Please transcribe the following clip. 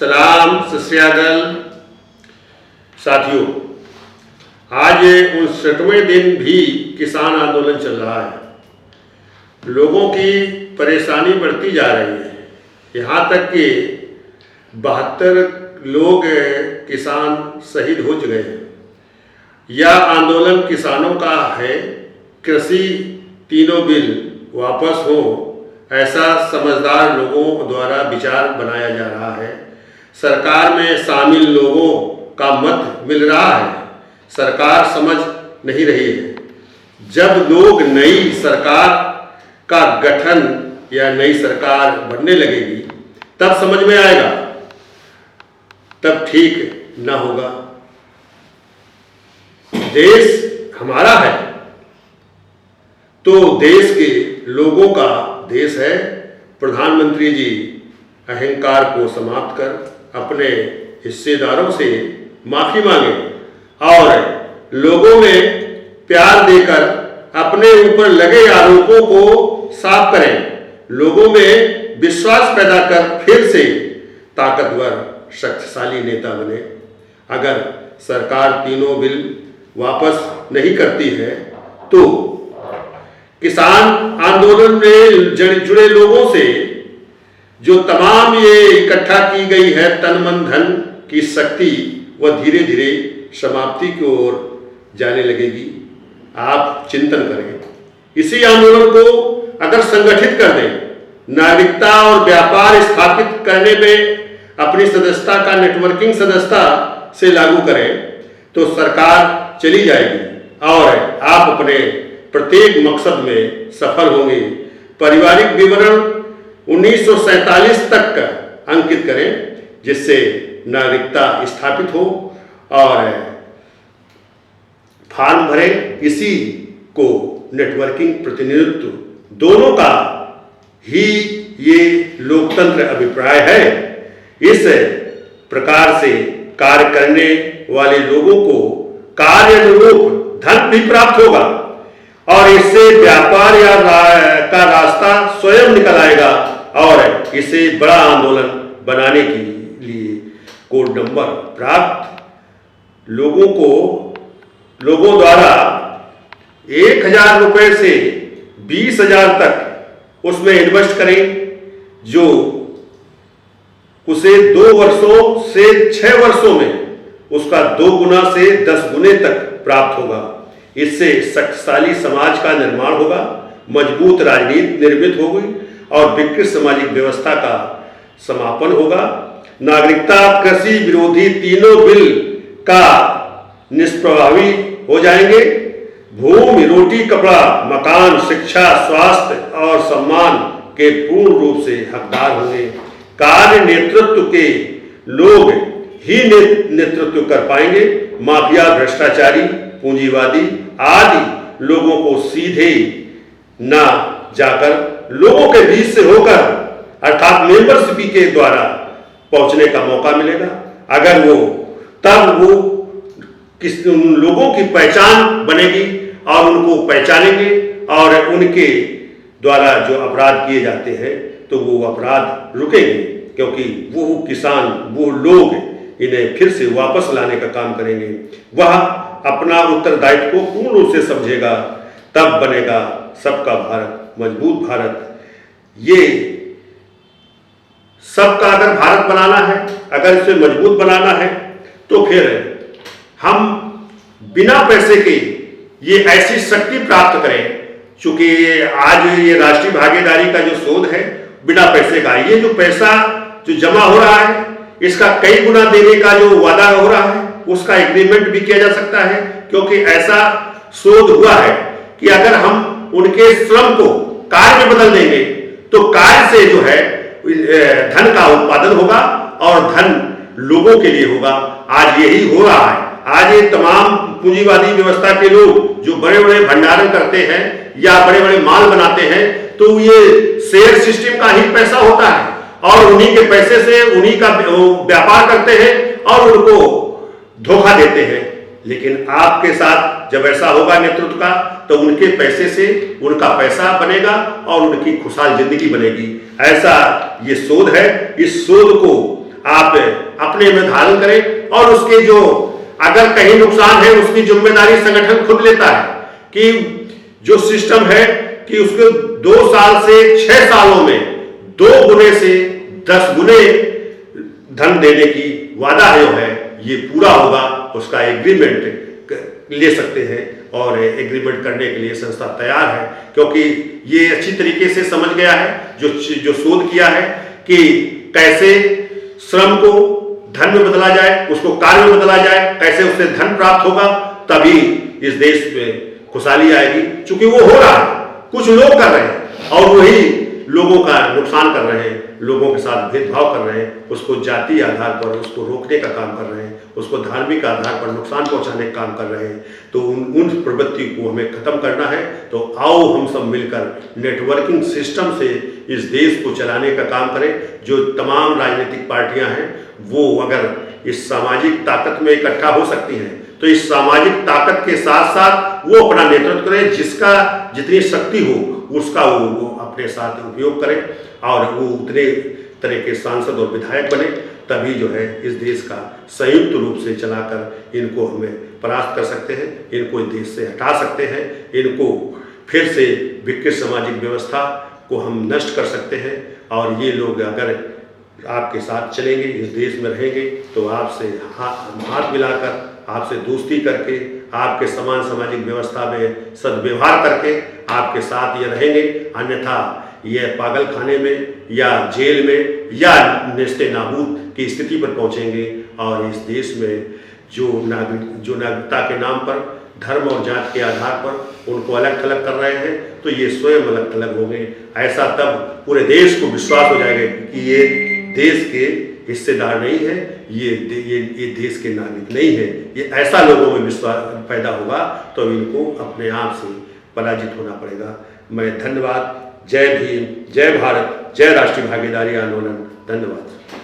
सलाम, सत श्री अकाल साथियों। आज 59वें दिन भी किसान आंदोलन चल रहा है। लोगों की परेशानी बढ़ती जा रही है। यहाँ तक कि 72 लोग किसान शहीद हो चुके हैं। यह आंदोलन किसानों का है। कृषि तीनों बिल वापस हो, ऐसा समझदार लोगों द्वारा विचार बनाया जा रहा है। सरकार में शामिल लोगों का मत मिल रहा है। सरकार समझ नहीं रही है। जब लोग नई सरकार का गठन या नई सरकार बनने लगेगी तब समझ में आएगा, तब ठीक न होगा। देश हमारा है तो देश के लोगों का देश है। प्रधानमंत्री जी अहंकार को समाप्त कर अपने हिस्सेदारों से माफी मांगे और लोगों में प्यार देकर अपने ऊपर लगे आरोपों को साफ करें। लोगों में विश्वास पैदा कर फिर से ताकतवर शक्तिशाली नेता बने। अगर सरकार तीनों बिल वापस नहीं करती है तो किसान आंदोलन में जुड़े लोगों से जो तमाम ये इकट्ठा की गई है तन मन धन की शक्ति, वह धीरे धीरे समाप्ति की ओर जाने लगेगी। आप चिंतन करें। इसी आंदोलन को अगर संगठित कर दें, नागरिकता और व्यापार स्थापित करने में अपनी सदस्यता का नेटवर्किंग सदस्यता से लागू करें तो सरकार चली जाएगी और आप अपने प्रत्येक मकसद में सफल होंगे। पारिवारिक विवरण 1947 तक का अंकित करें जिससे नागरिकता स्थापित हो और फॉर्म भरें। इसी को नेटवर्किंग प्रतिनिधित्व दोनों का ही ये लोकतंत्र अभिप्राय है। इस प्रकार से कार्य करने वाले लोगों को कार्य अनुरूप धन भी प्राप्त होगा और इससे व्यापार का रास्ता स्वयं निकल आएगा और इसे बड़ा आंदोलन बनाने के लिए कोड नंबर प्राप्त लोगों द्वारा 1000 रुपये से 20,000 तक उसमें इन्वेस्ट करें, जो उसे 2 वर्षों से 6 वर्षों में उसका 2 गुना से 10 गुने तक प्राप्त होगा। इससे शक्तिशाली समाज का निर्माण होगा, मजबूत राजनीति निर्मित होगी और विकृत सामाजिक व्यवस्था का समापन होगा। नागरिकता कृषि विरोधी तीनों बिल का निष्प्रभावी हो जाएंगे। भूमि, रोटी, कपड़ा, मकान, शिक्षा, स्वास्थ्य और सम्मान के पूर्ण रूप से हकदार होंगे। कार्य नेतृत्व के लोग ही नेतृत्व कर पाएंगे। माफिया, भ्रष्टाचारी, पूंजीवादी आदि लोगों को सीधे ना जाकर लोगों के बीच से होकर अर्थात मेंबरशिप के द्वारा पहुंचने का मौका मिलेगा। अगर तब उन लोगों की पहचान बनेगी और उनको पहचानेंगे और उनके द्वारा जो अपराध किए जाते हैं तो वो अपराध रुकेंगे, क्योंकि वो किसान, वो लोग इन्हें फिर से वापस लाने का काम करेंगे। वह अपना उत्तरदायित्व को पूर्ण रूप से समझेगा, तब बनेगा सबका भारत, मजबूत भारत। ये सबका अगर भारत बनाना है, अगर इसे मजबूत बनाना है तो फिर हम बिना पैसे के ये ऐसी शक्ति प्राप्त करें। चूंकि आज ये राष्ट्रीय भागीदारी का जो शोध है बिना पैसे का, ये जो पैसा जो जमा हो रहा है इसका कई गुना देने का जो वादा हो रहा है उसका एग्रीमेंट भी किया जा सकता है, क्योंकि ऐसा शोध हुआ है कि अगर हम उनके श्रम को कार्य में बदल देंगे तो कार्य से जो है धन का उत्पादन होगा और धन लोगों के लिए होगा। आज यही हो रहा है। आज ये तमाम पूंजीवादी व्यवस्था के लोग जो बड़े बड़े भंडारण करते हैं या बड़े बड़े माल बनाते हैं तो ये शेयर सिस्टम का ही पैसा होता है और उन्हीं के पैसे से उन्हीं का व्यापार करते हैं और उनको धोखा देते हैं। लेकिन आपके साथ जब ऐसा होगा नेतृत्व का तो उनके पैसे से उनका पैसा बनेगा और उनकी खुशहाल जिंदगी बनेगी। ऐसा ये शोध है। इस शोध को आप अपने में धारण करें और उसके जो अगर कहीं नुकसान है उसकी जिम्मेदारी संगठन खुद लेता है कि जो सिस्टम है कि उसको 2 साल से 6 सालों में 2 गुने से 10 गुने धन देने की वादा जो है ये पूरा होगा, उसका एग्रीमेंट ले सकते हैं और एग्रीमेंट करने के लिए संस्था तैयार है, क्योंकि ये अच्छी तरीके से समझ गया है जो शोध किया है कि कैसे श्रम को धन में बदला जाए, उसको कार्य में बदला जाए, कैसे उससे धन प्राप्त होगा, तभी इस देश में खुशहाली आएगी। चूंकि वो हो रहा है, कुछ लोग कर रहे हैं और वही लोगों का नुकसान कर रहे हैं, लोगों के साथ भेदभाव कर रहे हैं, उसको जाति आधार पर उसको रोकने का काम कर रहे हैं, उसको धार्मिक आधार पर नुकसान पहुंचाने का काम कर रहे हैं। तो उन प्रवृत्ति को हमें खत्म करना है। तो आओ हम सब मिलकर नेटवर्किंग सिस्टम से इस देश को चलाने का काम करें। जो तमाम राजनीतिक पार्टियां हैं वो अगर इस सामाजिक ताकत में इकट्ठा हो सकती हैं तो इस सामाजिक ताकत के साथ साथ वो अपना नेतृत्व करें, जिसका जितनी शक्ति हो उसका वो अपने साथ उपयोग करें और वो उतने तरह के सांसद और विधायक बने, तभी जो है इस देश का संयुक्त रूप से चलाकर इनको हमें परास्त कर सकते हैं, इनको इस देश से हटा सकते हैं, इनको फिर से विकृत सामाजिक व्यवस्था को हम नष्ट कर सकते हैं। और ये लोग अगर आपके साथ चलेंगे, इस देश में रहेंगे, तो आपसे हाथ मिलाकर, आपसे दोस्ती करके, आपके समान सामाजिक व्यवस्था में सद्व्यवहार करके आपके साथ ये रहेंगे। अन्यथा ये पागल खाने में या जेल में या नेस्ते नाबूद की स्थिति पर पहुंचेंगे और इस देश में जो नागरिकता के नाम पर धर्म और जात के आधार पर उनको अलग थलग कर रहे हैं, तो ये स्वयं अलग थलग हो गए। ऐसा तब पूरे देश को विश्वास हो जाएगा कि ये देश के हिस्सेदार नहीं है, ये देश के नागरिक नहीं है। ये ऐसा लोगों में विश्वास पैदा होगा तो इनको अपने आप से पराजित होना पड़ेगा। मैं धन्यवाद। जय भीम, जय भारत, जय राष्ट्रीय भागीदारी आंदोलन। धन्यवाद।